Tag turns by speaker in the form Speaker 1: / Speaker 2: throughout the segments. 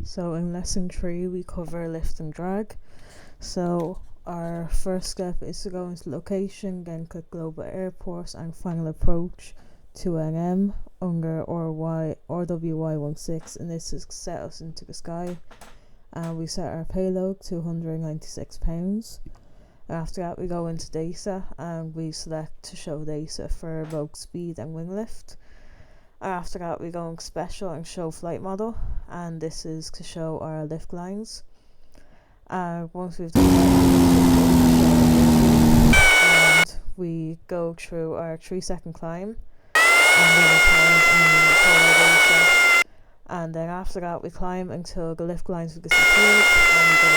Speaker 1: So in lesson 3 we cover lift and drag. So our first step is to go into location, then click global airports and final approach to NM under RWY16, and this is set us into the sky, and we set our payload to £196. After that we go into data and we select to show data for both speed and wing lift. After that we go in special and show flight model, and this is to show our lift lines. Once we've done that, and we go through our 3-second climb and then after that we climb until the lift lines have disappeared, and we go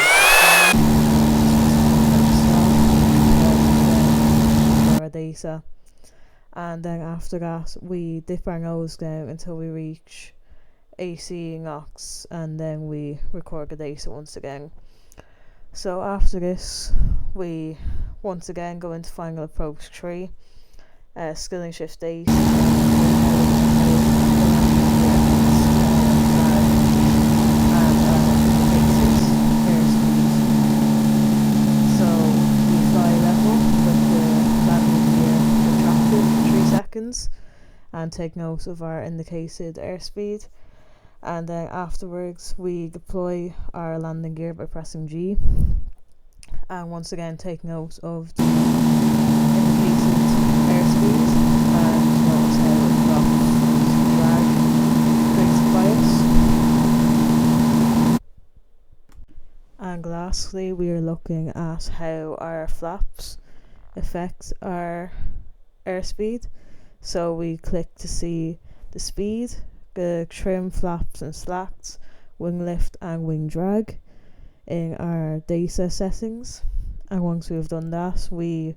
Speaker 1: into our data. And then after that we dip our nose down until we reach AC knocks, and then we record the data once again. So after this we once again go into final approach 3, skilling shift 8, and take note of our indicated airspeed, and then afterwards we deploy our landing gear by pressing G, and once again take note of the indicated airspeed and notice how it drops drag created by us. And lastly we are looking at how our flaps affect our airspeed. So we click to see the speed, the trim, flaps and slats, wing lift and wing drag in our data settings, and once we've done that we